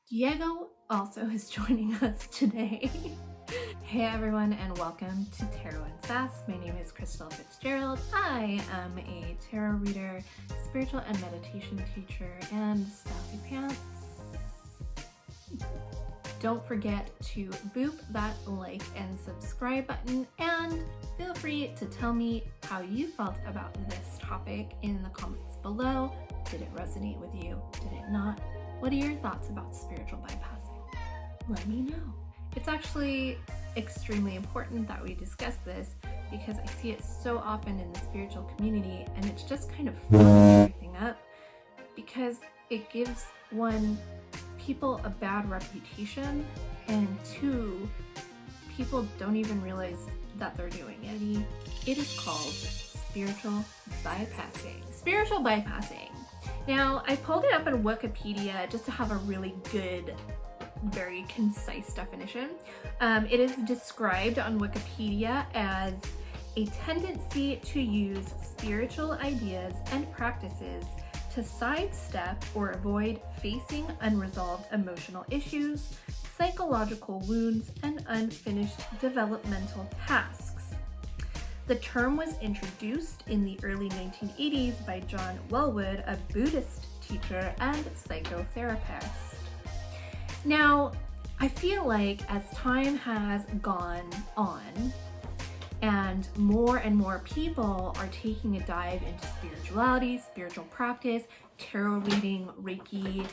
Diego also is joining us today. Hey everyone, and welcome to Tarot and Sass. My name is Crystal Fitzgerald. I am a tarot reader, spiritual and meditation teacher, and sassy pants. Don't forget to boop that like and subscribe button, and feel free to tell me how you felt about this topic in the comments below. Did it resonate with you? Did it not? What are your thoughts about spiritual bypassing? Let me know. It's actually extremely important that we discuss this because I see it so often in the spiritual community, and it's just kind of fucking everything up because it gives one, people a bad reputation, and two, people don't even realize that they're doing it. It is called spiritual bypassing. Spiritual bypassing. Now, I pulled it up on Wikipedia just to have a really good, very concise definition. It is described on Wikipedia as a tendency to use spiritual ideas and practices to sidestep or avoid facing unresolved emotional issues, psychological wounds, and unfinished developmental tasks. The term was introduced in the early 1980s by John Welwood, a Buddhist teacher and psychotherapist. Now, I feel like as time has gone on and more people are taking a dive into spirituality, spiritual practice, tarot reading, Reiki,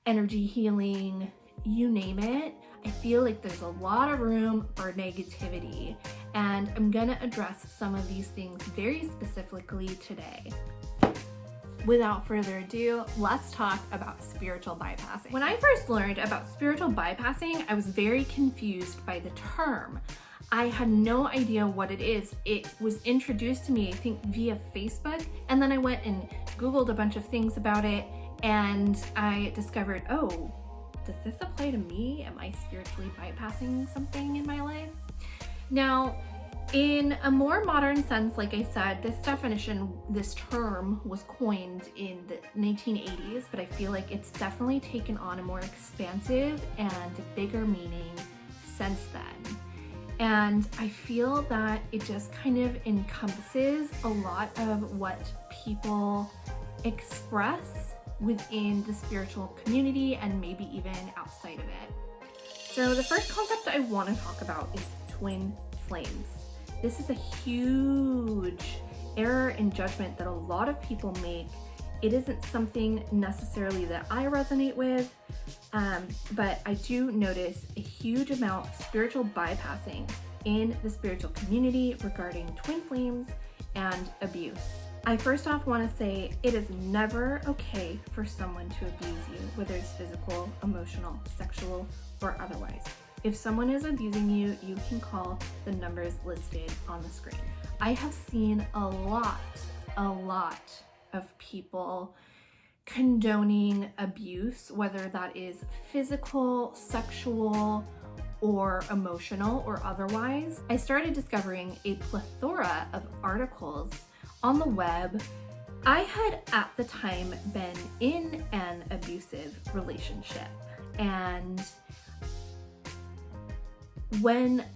energy healing, you name it, I feel like there's a lot of room for negativity, and I'm gonna address some of these things very specifically today. Without further ado, let's talk about spiritual bypassing. When I first learned about spiritual bypassing, I was very confused by the term. I had no idea what it is. It was introduced to me, I think, via Facebook, and then I went and Googled a bunch of things about it, and I discovered, oh, does this apply to me? Am I spiritually bypassing something in my life? Now, in a more modern sense, like I said, this definition, this term was coined in the 1980s, but I feel like it's definitely taken on a more expansive and bigger meaning since then. And I feel that it just kind of encompasses a lot of what people express within the spiritual community and maybe even outside of it. So the first concept I want to talk about is twin flames. This is a huge error in judgment that a lot of people make. It isn't something necessarily that I resonate with, but I do notice a huge amount of spiritual bypassing in the spiritual community regarding twin flames and abuse. I first off want to say it is never okay for someone to abuse you, whether it's physical, emotional, sexual, or otherwise. If someone is abusing you, you can call the numbers listed on the screen. I have seen a lot of people condoning abuse, whether that is physical, sexual, or emotional, or otherwise. I started discovering a plethora of articles on the web. I had at the time been in an abusive relationship, and when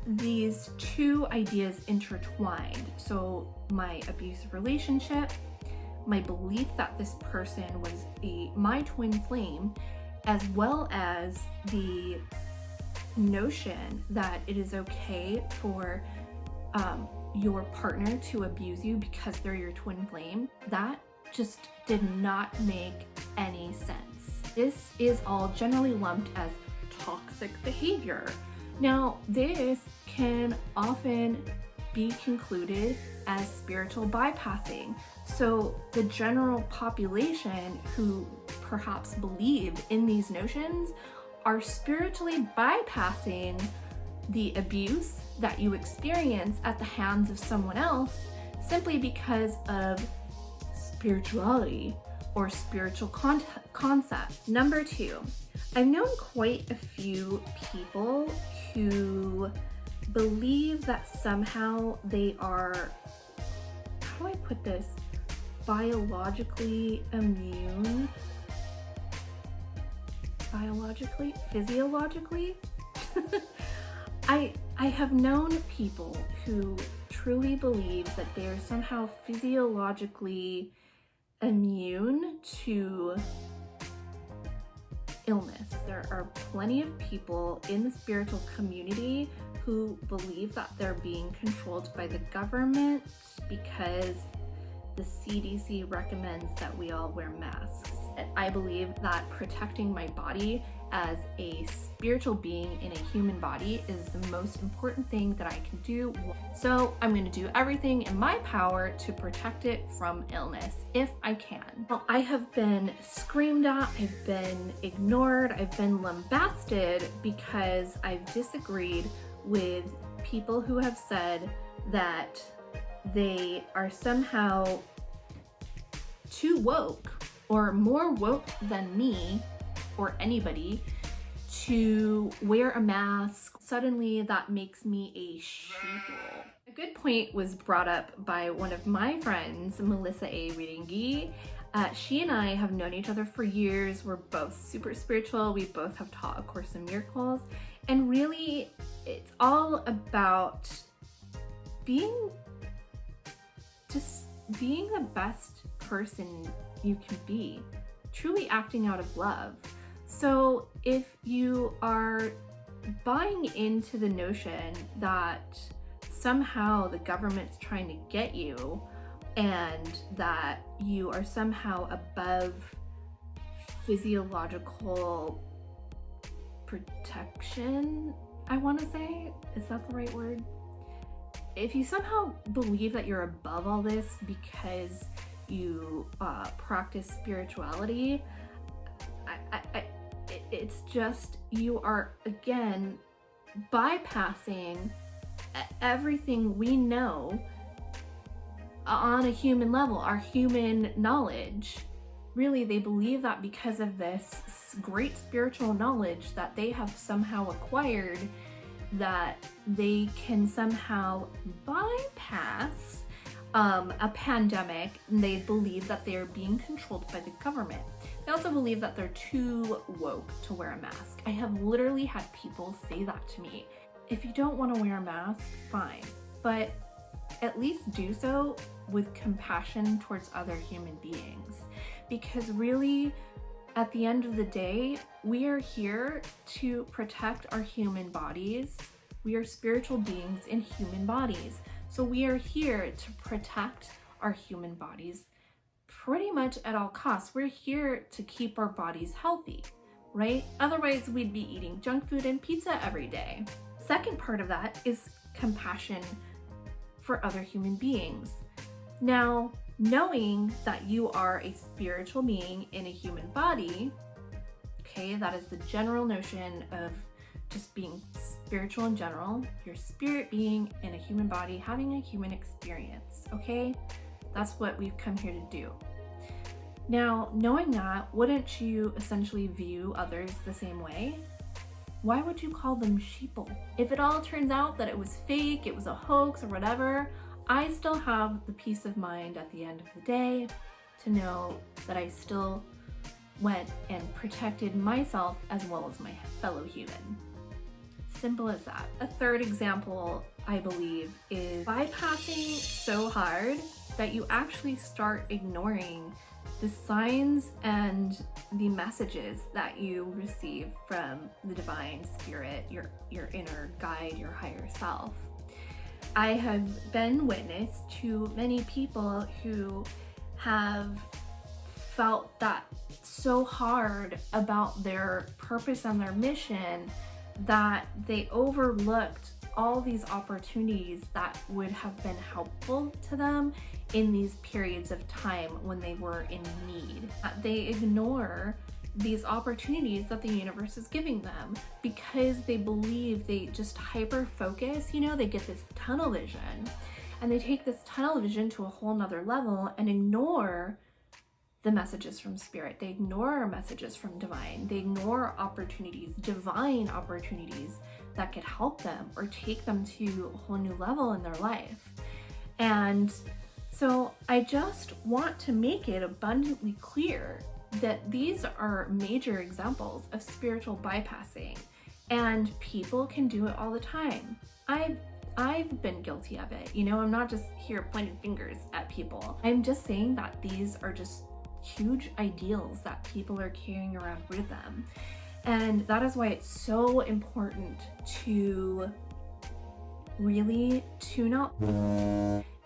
these two ideas intertwined, so my abusive relationship, my belief that this person was my twin flame, as well as the notion that it is okay for your partner to abuse you because they're your twin flame, that just did not make any sense. This is all generally lumped as toxic behavior. Now, this can often be concluded as spiritual bypassing. So the general population who perhaps believe in these notions are spiritually bypassing the abuse that you experience at the hands of someone else simply because of spirituality or spiritual concept. Number two, I've known quite a few people who believe that somehow they are, how do I put this, biologically immune physiologically. I have known people who truly believe that they are somehow physiologically immune to illness. There are plenty of people in the spiritual community who believe that they're being controlled by the government because the CDC recommends that we all wear masks. And I believe that protecting my body as a spiritual being in a human body is the most important thing that I can do. So I'm going to do everything in my power to protect it from illness if I can. Well, I have been screamed at, I've been ignored, I've been lambasted because I've disagreed with people who have said that they are somehow too woke or more woke than me or anybody to wear a mask. Suddenly that makes me a sheeple. A good point was brought up by one of my friends, Melissa A. Wiringi. She and I have known each other for years. We're both super spiritual. We both have taught A Course in Miracles. And really, it's all about being the best person you can be, truly acting out of love. So if you are buying into the notion that somehow the government's trying to get you and that you are somehow above physiological protection, I want to say, is that the right word? If you somehow believe that you're above all this because you practice spirituality, it's just, you are again bypassing everything we know on a human level, our human knowledge. Really, they believe that because of this great spiritual knowledge that they have somehow acquired, that they can somehow bypass a pandemic, and they believe that they're being controlled by the government. They also believe that they're too woke to wear a mask. I have literally had people say that to me. If you don't want to wear a mask, fine, but at least do so with compassion towards other human beings. Because really, at the end of the day, we are here to protect our human bodies. We are spiritual beings in human bodies. So we are here to protect our human bodies pretty much at all costs. We're here to keep our bodies healthy, right? Otherwise, we'd be eating junk food and pizza every day. Second part of that is compassion for other human beings. Now, knowing that you are a spiritual being in a human body, okay, that is the general notion of just being spiritual in general. You're a spirit being in a human body, having a human experience, okay? That's what we've come here to do. Now, knowing that, wouldn't you essentially view others the same way? Why would you call them sheeple? If it all turns out that it was fake, it was a hoax or whatever, I still have the peace of mind at the end of the day to know that I still went and protected myself as well as my fellow human. Simple as that. A third example, I believe, is bypassing so hard that you actually start ignoring the signs and the messages that you receive from the divine spirit, your inner guide, your higher self. I have been witness to many people who have felt that so hard about their purpose and their mission that they overlooked all these opportunities that would have been helpful to them in these periods of time when they were in need. They ignore these opportunities that the universe is giving them because they believe, they just hyper focus, they get this tunnel vision, and they take this tunnel vision to a whole nother level and ignore the messages from spirit. They ignore messages from divine. They ignore opportunities, divine opportunities that could help them or take them to a whole new level in their life. And so I just want to make it abundantly clear that these are major examples of spiritual bypassing, and people can do it all the time. I've been guilty of it. You know, I'm not just here pointing fingers at people. I'm just saying that these are just huge ideals that people are carrying around with them. And that is why it's so important to really tune out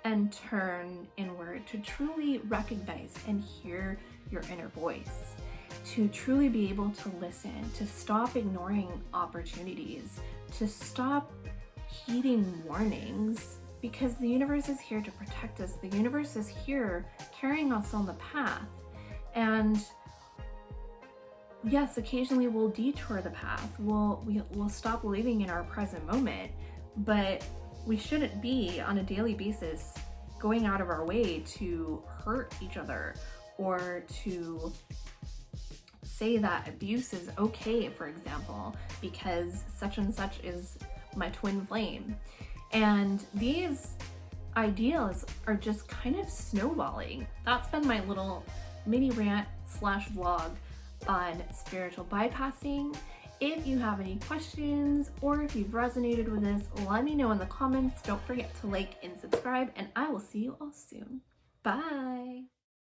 and turn inward, to truly recognize and hear your inner voice, to truly be able to listen, to stop ignoring opportunities, to stop heeding warnings, because the universe is here to protect us. The universe is here carrying us on the path. And yes, occasionally we'll detour the path. We'll stop living in our present moment, but we shouldn't be on a daily basis going out of our way to hurt each other or to say that abuse is okay, for example, because such and such is my twin flame. And these ideas are just kind of snowballing. That's been my little mini rant / vlog on spiritual bypassing. If you have any questions or if you've resonated with this, let me know in the comments. Don't forget to like and subscribe, and I will see you all soon. Bye.